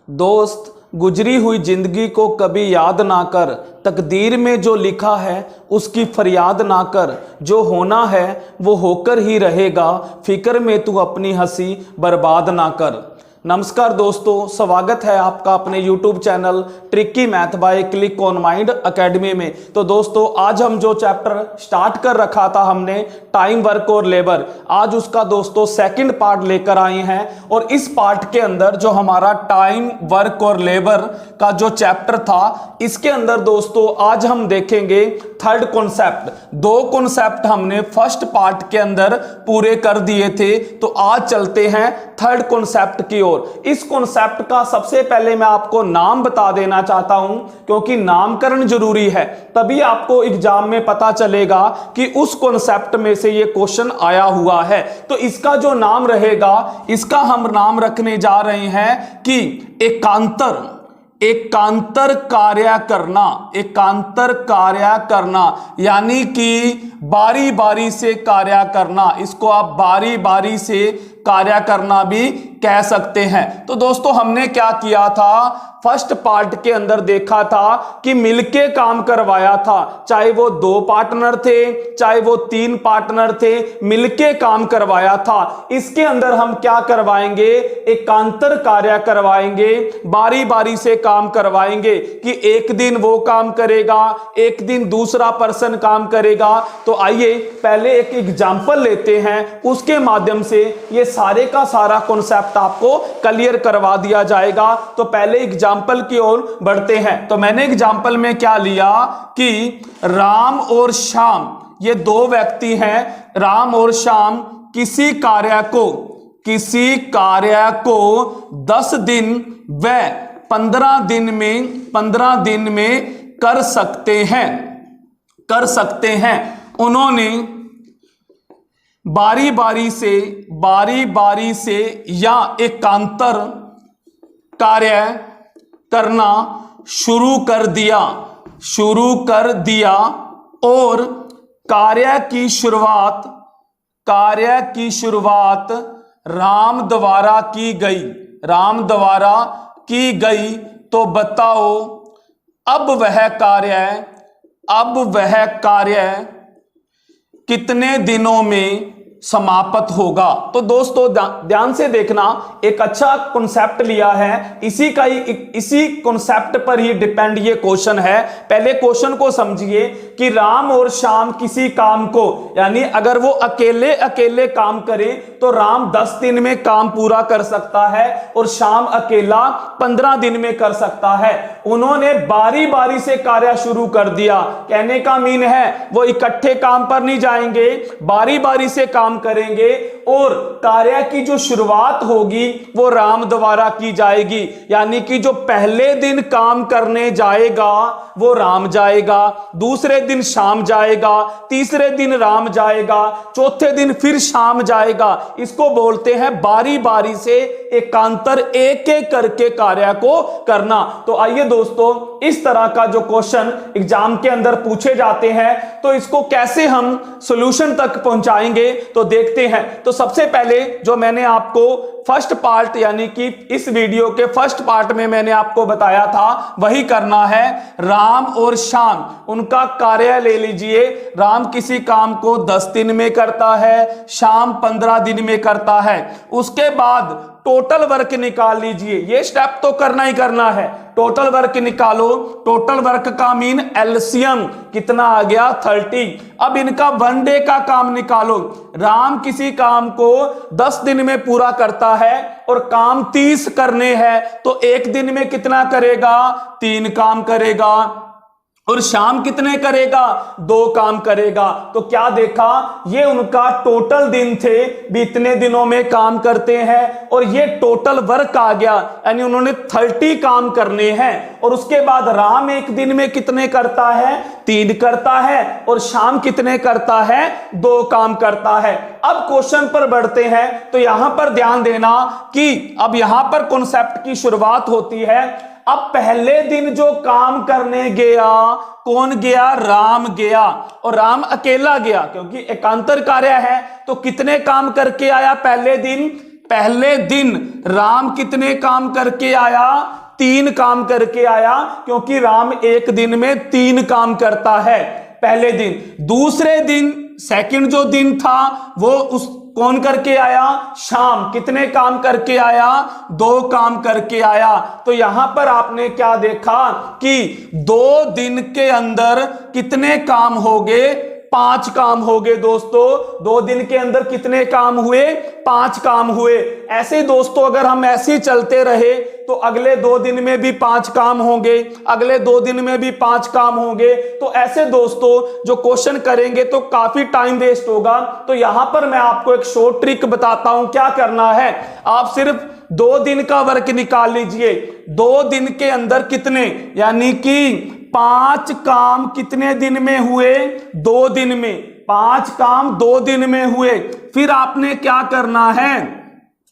दोस्त, गुजरी हुई जिंदगी को कभी याद ना कर, तकदीर में जो लिखा है उसकी फरियाद ना कर, जो होना है वो होकर ही रहेगा, फिक्र में तू अपनी हंसी बर्बाद ना कर। नमस्कार दोस्तों, स्वागत है आपका अपने YouTube channel tricky math bye click on mind academy में। तो दोस्तों, आज हम जो चैप्टर स्टार्ट कर रखा था हमने टाइम, वर्क और लेबर, आज उसका दोस्तों सेकंड पार्ट लेकर आए हैं। और इस पार्ट के अंदर जो हमारा टाइम, वर्क और लेबर का जो चैप्टर था, इसके अंदर दोस्तों आज हम देखेंगे थर्ड कॉन्सेप्ट। दो कॉन्सेप्ट हमने फर्स्ट पार्ट के अंदर पूरे कर दिए थे, तो आज चलते हैं थर्ड कॉन्सेप्ट की ओर। इस कॉन्सेप्ट का सबसे पहले मैं आपको नाम बता देना चाहता हूं, क्योंकि नामकरण जरूरी है, तभी आपको एग्जाम में पता चलेगा कि उस कॉन्सेप्ट में से ये क्वेश्चन आया हुआ है। तो इसका जो नाम रहेगा, इसका हम नाम रखने जा रहे हैं कि एकांतर कार्य करना। एकांतर कार्य करना यानी कि बारी बारी से कार्य करना, इसको आप बारी बारी से कार्य करना भी कह सकते हैं। तो दोस्तों, हमने क्या किया था, फर्स्ट पार्ट के अंदर देखा था कि मिलके काम करवाया था, चाहे वो 2 पार्टनर थे, चाहे वो 3 पार्टनर थे, मिलके काम करवाया था। इसके अंदर हम क्या करवाएंगे, एकांतर कार्य करवाएंगे, बारी बारी से काम करवाएंगे कि एक दिन वो काम करेगा, एक दिन दूसरा पर्सन काम करेगा। तो आइए पहले एक एग्जांपल लेते हैं, उसके माध्यम से ये सारे का सारा कॉन्सेप्ट आपको क्लियर करवा दिया जाएगा। तो पहले एग्जांपल की ओर बढ़ते हैं। तो मैंने एग्जांपल में क्या लिया कि राम और श्याम, ये 2 व्यक्ति हैं, राम और श्याम किसी कार्य को 10 दिन व 15 दिन में कर सकते हैं। उन्होंने बारी बारी से या एकांतर कार्य करना शुरू कर दिया और कार्य की शुरुआत राम द्वारा की गई। तो बताओ अब वह कार्य कितने दिनों में समाप्त होगा। तो दोस्तों ध्यान से देखना, एक अच्छा कॉन्सेप्ट लिया है, इसी कॉन्सेप्ट पर ही डिपेंड ये क्वेश्चन है। पहले क्वेश्चन को समझिए कि राम और श्याम किसी काम को, यानी अगर वो अकेले काम करें तो राम 10 दिन में काम पूरा कर सकता है और श्याम अकेला 15 दिन में कर सकता है। उन्होंने बारी बारी से कार्य शुरू कर दिया, कहने का मीन है वो इकट्ठे काम पर नहीं जाएंगे, बारी बारी से काम करेंगे और कार्य की जो शुरुआत होगी वो राम द्वारा की जाएगी। यानी कि जो पहले दिन काम करने जाएगा वो राम जाएगा, दूसरे दिन श्याम जाएगा, तीसरे दिन राम जाएगा, चौथे दिन फिर श्याम जाएगा। इसको बोलते हैं बारी बारी से एकांतर, एक एक करके कार्य को करना। तो आइए दोस्तों, इस तरह का जो क्वेश्चन एग्जाम के अंदर पूछे जाते हैं, तो इसको कैसे हम सॉल्यूशन तक पहुंचाएंगे तो देखते हैं। तो सबसे पहले जो मैंने आपको फर्स्ट पार्ट, यानी कि इस वीडियो के फर्स्ट पार्ट में मैंने आपको बताया था, वही करना है। राम और श्याम, उनका कार्य ले लीजिए। राम किसी काम को 10 दिन में करता है, श्याम 15 दिन में करता है। उसके बाद टोटल वर्क निकाल लीजिए, ये स्टेप तो करना ही करना है। टोटल वर्क निकालो, टोटल वर्क का मीन एलसीएम कितना आ गया, 30। अब इनका 1 डे का काम निकालो। राम किसी काम को 10 दिन में पूरा करता है और काम 30 करने हैं, तो एक दिन में कितना करेगा, 3 काम करेगा। और श्याम कितने करेगा, 2 काम करेगा। तो क्या देखा, ये उनका टोटल दिन थे, भी इतने दिनों में काम करते हैं, और ये टोटल वर्क आ गया, यानी उन्होंने 30 काम करने हैं। और उसके बाद राम एक दिन में कितने करता है, 3 करता है, और श्याम कितने करता है, 2 काम करता है। अब क्वेश्चन पर बढ़ते हैं। तो यहां पर ध्यान देना कि अब यहां पर कॉन्सेप्ट की शुरुआत होती है। अब पहले दिन जो काम करने गया, कौन गया, राम गया, और राम अकेला गया, क्योंकि एकांतर कार्य है। तो कितने काम करके आया पहले दिन, पहले दिन राम कितने काम करके आया? 3 काम करके आया, क्योंकि राम एक दिन में 3 काम करता है पहले दिन। दूसरे दिन सेकंड जो दिन था वो उस कौन करके आया? शाम। कितने काम करके आया? 2 काम करके आया। तो यहां पर आपने क्या देखा कि 2 दिन के अंदर कितने काम हो गए? 5 काम हो गए दोस्तों। 2 दिन के अंदर कितने काम हुए? 5 काम हुए। ऐसे दोस्तों अगर हम ऐसे ही चलते रहे तो अगले 2 दिन में भी 5 काम होंगे, अगले 2 दिन में भी 5 काम होंगे। तो ऐसे दोस्तों जो क्वेश्चन करेंगे तो काफी टाइम वेस्ट होगा। तो यहां पर मैं आपको एक शॉर्ट ट्रिक बताता हूं क्या करना है। आप सिर्फ 2 दिन का वर्क निकाल लीजिए। 2 दिन के अंदर कितने, यानी कि 5 काम कितने दिन में हुए? 2 दिन में। 5 काम 2 दिन में हुए। फिर आपने क्या करना है?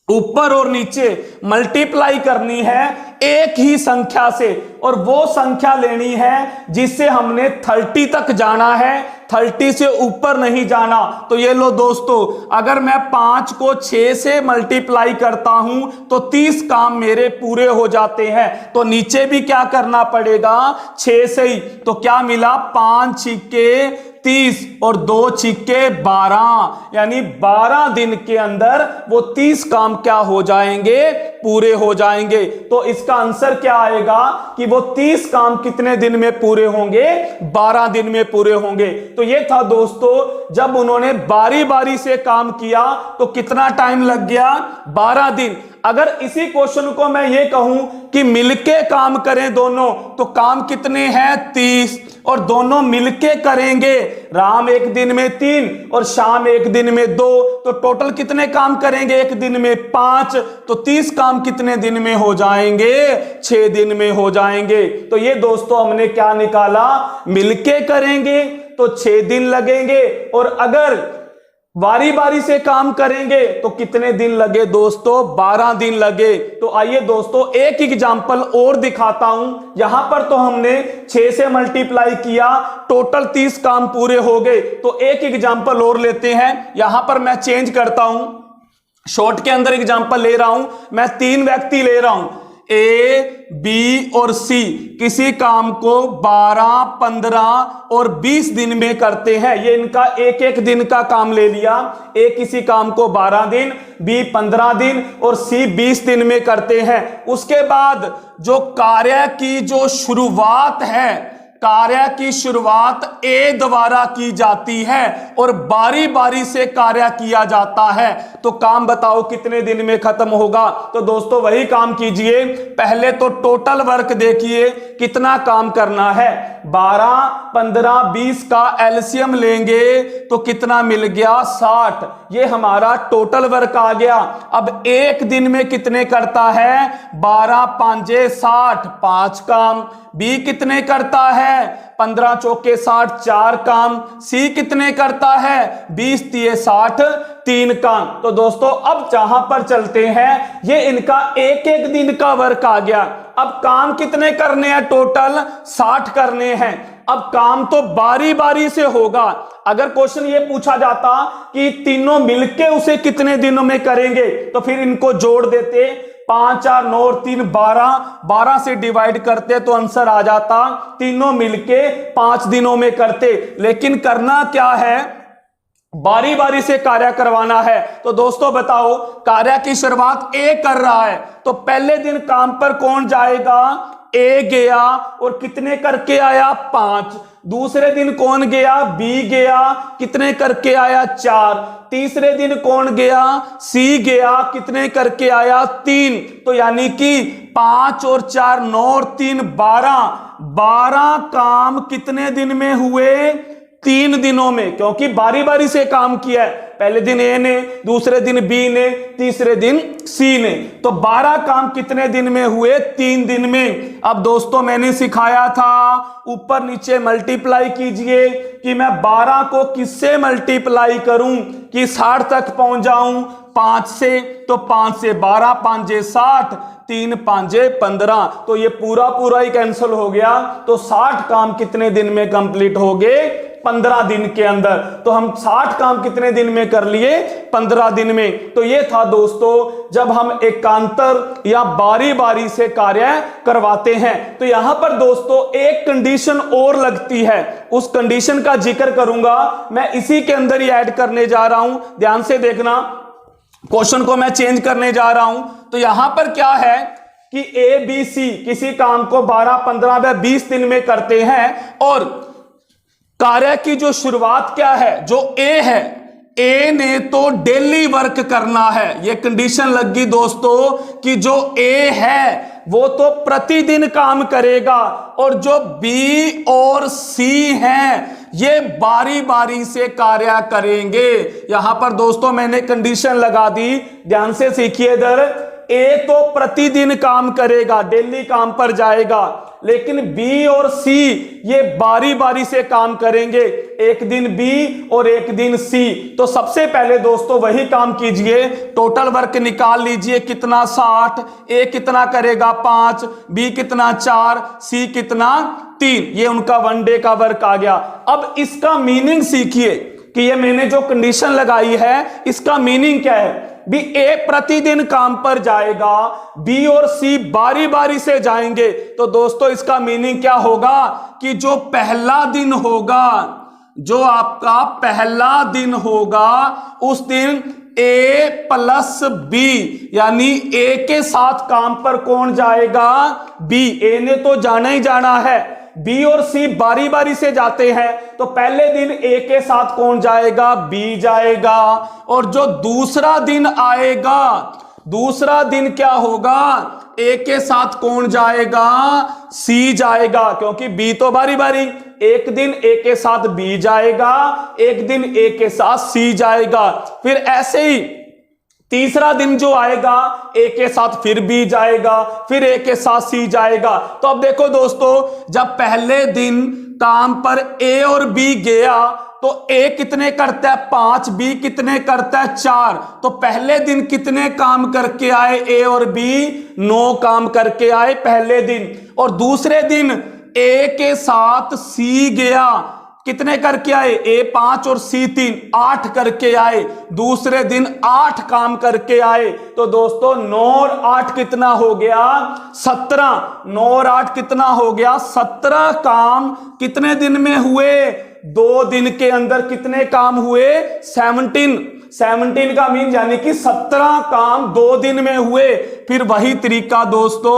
ऊपर और नीचे मल्टीप्लाई करनी है एक ही संख्या से, और वो संख्या लेनी है जिससे हमने 30 तक जाना है, 30 से ऊपर नहीं जाना। तो ये लो दोस्तों, अगर मैं 5 को 6 से मल्टीप्लाई करता हूं तो 30 काम मेरे पूरे हो जाते हैं। तो नीचे भी क्या करना पड़ेगा? 6 से ही। तो क्या मिला? 5 छिक्के 30 और 2 छिक्के 12, यानी 12 दिन के अंदर वो 30 काम क्या हो जाएंगे? पूरे हो जाएंगे। तो इसका आंसर क्या आएगा कि वो 30 काम कितने दिन में पूरे होंगे? 12 दिन में पूरे होंगे। तो ये था दोस्तों, जब उन्होंने बारी बारी से काम किया तो कितना टाइम लग गया? 12 दिन। अगर इसी क्वेश्चन को मैं ये कहूं कि मिलके काम करें दोनों, तो काम कितने हैं? 30, और दोनों मिलके करेंगे। राम एक दिन में 3 और शाम एक दिन में 2, तो टोटल कितने काम करेंगे? एक दिन में 5। तो 30 काम कितने दिन में हो जाएंगे? 6 दिन में हो जाएंगे। तो ये दोस्तों हमने क्या निकाला? मिलके करेंगे तो 6 दिन लगेंगे, और अगर बारी बारी से काम करेंगे तो कितने दिन लगे दोस्तों? 12 दिन लगे। तो आइए दोस्तों एक एग्जांपल और दिखाता हूं। यहां पर तो हमने 6 से मल्टीप्लाई किया, टोटल 30 काम पूरे हो गए। तो एक एग्जांपल और लेते हैं। यहां पर मैं चेंज करता हूं, शॉर्ट के अंदर एग्जांपल ले रहा हूं। मैं 3 व्यक्ति ले रहा हूं, ए, बी और सी। किसी काम को 12, 15 और 20 दिन में करते हैं। ये इनका एक एक दिन का काम ले लिया। ए किसी काम को 12 दिन, बी 15 दिन और सी 20 दिन में करते हैं। उसके बाद जो कार्य की जो शुरुआत है, कार्य की शुरुआत ए द्वारा की जाती है और बारी बारी से कार्य किया जाता है। तो काम बताओ कितने दिन में खत्म होगा? तो दोस्तों वही काम कीजिए। पहले तो टोटल वर्क देखिए कितना काम करना है। 12, 15, 20 का एलसीएम लेंगे तो कितना मिल गया? 60। ये हमारा टोटल वर्क आ गया। अब एक दिन में कितने करता है? 12 5 60, 5 काम। बी कितने करता है? 15 चौके 60, 4 काम। सी कितने करता है? 20 तिये 60, 3 काम। तो दोस्तों अब जहां पर चलते हैं, ये इनका एक एक दिन का वर्क आ गया। अब काम कितने करने हैं? टोटल 60 करने हैं। अब काम तो बारी बारी से होगा। अगर क्वेश्चन ये पूछा जाता कि तीनों मिलके उसे कितने दिनों में करेंगे, तो फिर इनको जोड़ देते। 5 4 9 और 3 12, 12 से डिवाइड करते तो आंसर आ जाता। तीनों मिलके 5 दिनों में करते। लेकिन करना क्या है? बारी बारी से कार्य करवाना है। तो दोस्तों बताओ, कार्य की शुरुआत ए कर रहा है, तो पहले दिन काम पर कौन जाएगा? ए गया और कितने करके आया? 5। दूसरे दिन कौन गया? बी गया, कितने करके आया? 4। तीसरे दिन कौन गया? सी गया, कितने करके आया? 3। तो यानी कि 5 और 4 9 और 3 12, 12 काम कितने दिन में हुए? 3 दिनों में, क्योंकि बारी बारी से काम किया है। पहले दिन ए ने, दूसरे दिन बी ने, तीसरे दिन सी ने। तो 12 काम कितने दिन में हुए? 3 दिन में। अब दोस्तों मैंने सिखाया था ऊपर नीचे मल्टीप्लाई कीजिए कि मैं 12 को किससे मल्टीप्लाई करूं कि 60 तक पहुंच जाऊं? 5 से। तो 5 से 12, 5 जे 60, 3 5 जे 15। तो ये पूरा पूरा ही कैंसिल हो गया। तो 60 काम कितने दिन में कंप्लीट हो गए? 15 दिन के अंदर। तो हम 60 काम कितने दिन में कर लिए? 15 दिन में। तो ये था दोस्तों जब हम एकांतर या बारी बारी से कार्य करवाते हैं। तो यहां पर दोस्तों एक कंडीशन और लगती है, उस कंडीशन का जिक्र करूंगा मैं, इसी के अंदर ही ऐड करने जा रहा हूं। ध्यान से देखना, क्वेश्चन को मैं चेंज करने जा रहा हूं। तो यहां पर क्या है कि ए बी सी किसी काम को 12, 15 व 20 दिन में करते हैं और कार्य की जो शुरुआत क्या है? जो ए है, ए ने तो डेली वर्क करना है। यह कंडीशन लग गई दोस्तों कि जो ए है वो तो प्रतिदिन काम करेगा और जो बी और सी हैं ये बारी बारी से कार्य करेंगे। यहां पर दोस्तों मैंने कंडीशन लगा दी, ध्यान से सीखिए इधर। ए तो प्रतिदिन काम करेगा, डेली काम पर जाएगा, लेकिन बी और सी ये बारी बारी से काम करेंगे, एक दिन बी और एक दिन सी। तो सबसे पहले दोस्तों वही काम कीजिए, टोटल वर्क निकाल लीजिए कितना? 60। ए कितना करेगा? 5, बी कितना? 4, सी कितना? 3। ये उनका 1 डे का वर्क आ गया। अब इसका मीनिंग सीखिए कि ये मैंने जो कंडीशन लगाई है इसका मीनिंग क्या है। बी ए प्रतिदिन काम पर जाएगा, बी और सी बारी बारी से जाएंगे। तो दोस्तों इसका मीनिंग क्या होगा कि जो पहला दिन होगा, जो आपका पहला दिन होगा, उस दिन ए प्लस बी यानी ए के साथ काम पर कौन जाएगा? बी। ए ने तो जाना ही जाना है, बी और सी बारी बारी से जाते हैं, तो पहले दिन ए के साथ कौन जाएगा? बी जाएगा। और जो दूसरा दिन आएगा, दूसरा दिन क्या होगा? ए के साथ कौन जाएगा? सी जाएगा, क्योंकि बी तो बारी बारी, एक दिन ए के साथ बी जाएगा, एक दिन ए के साथ सी जाएगा। फिर ऐसे ही तीसरा दिन जो आएगा ए के साथ फिर बी जाएगा, फिर ए के साथ सी जाएगा। तो अब देखो दोस्तों, जब पहले दिन काम पर ए और बी गया तो ए कितने करता है? 5, बी कितने करता है? 4। तो पहले दिन कितने काम करके आए ए और बी? 9 काम करके आए पहले दिन। और दूसरे दिन ए के साथ सी गया, कितने करके आए? ए 5 और सी 3, 8 करके आए। दूसरे दिन 8 काम करके आए। तो दोस्तों 9 और 8 कितना हो गया? 17। 9 और 8 कितना हो गया? 17 काम कितने दिन में हुए? 2 दिन के अंदर कितने काम हुए? 17 का मीन यानी कि 17 काम 2 दिन में हुए। फिर वही तरीका दोस्तों,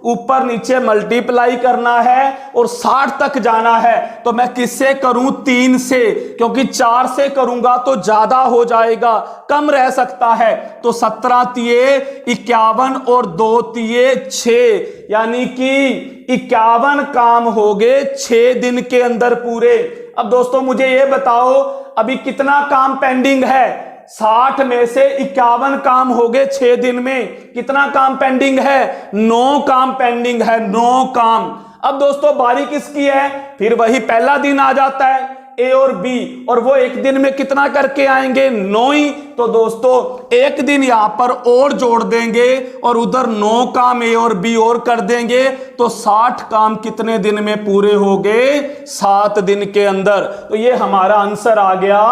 ऊपर नीचे मल्टीप्लाई करना है और 60 तक जाना है। तो मैं किससे करूं? 3 से, क्योंकि 4 से करूंगा तो ज्यादा हो जाएगा, कम रह सकता है। तो 17 तिये 51 और 2 तिये 6, यानी कि 51 काम हो गए 6 दिन के अंदर पूरे। अब दोस्तों मुझे ये बताओ अभी कितना काम पेंडिंग है? 60 में से 51 काम हो गए 6 दिन में। कितना काम पेंडिंग है? 9 काम पेंडिंग है, 9 काम। अब दोस्तों बारी किसकी है? फिर वही पहला दिन आ जाता है ए और बी, और वो एक दिन में कितना करके आएंगे? 9 ही। तो दोस्तों एक दिन यहां पर और जोड़ देंगे और उधर 9 काम ए और बी और कर देंगे, तो 60 काम कितने दिन में पूरे हो गए? 7 दिन के अंदर। तो ये हमारा आंसर आ गया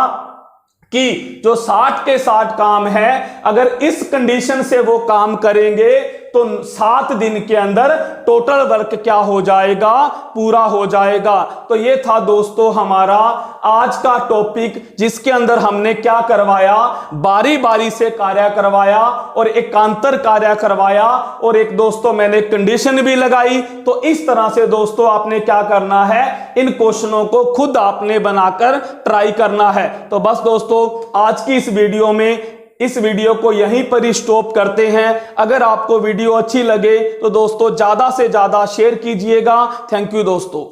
कि जो 60 के 60 काम है, अगर इस कंडीशन से वो काम करेंगे तो 7 दिन के अंदर टोटल वर्क क्या हो जाएगा? पूरा हो जाएगा। तो ये था दोस्तों हमारा आज का टॉपिक, जिसके अंदर हमने क्या करवाया? बारी बारी से कार्य करवाया और एकांतर कार्य करवाया, और एक दोस्तों मैंने कंडीशन भी लगाई। तो इस तरह से दोस्तों आपने क्या करना है? इन क्वेश्चनों को खुद आपने बनाकर ट्राई करना है। तो बस दोस्तों आज की इस वीडियो को यहीं पर ही स्टॉप करते हैं। अगर आपको वीडियो अच्छी लगे तो दोस्तों ज्यादा से ज्यादा शेयर कीजिएगा। थैंक यू दोस्तों।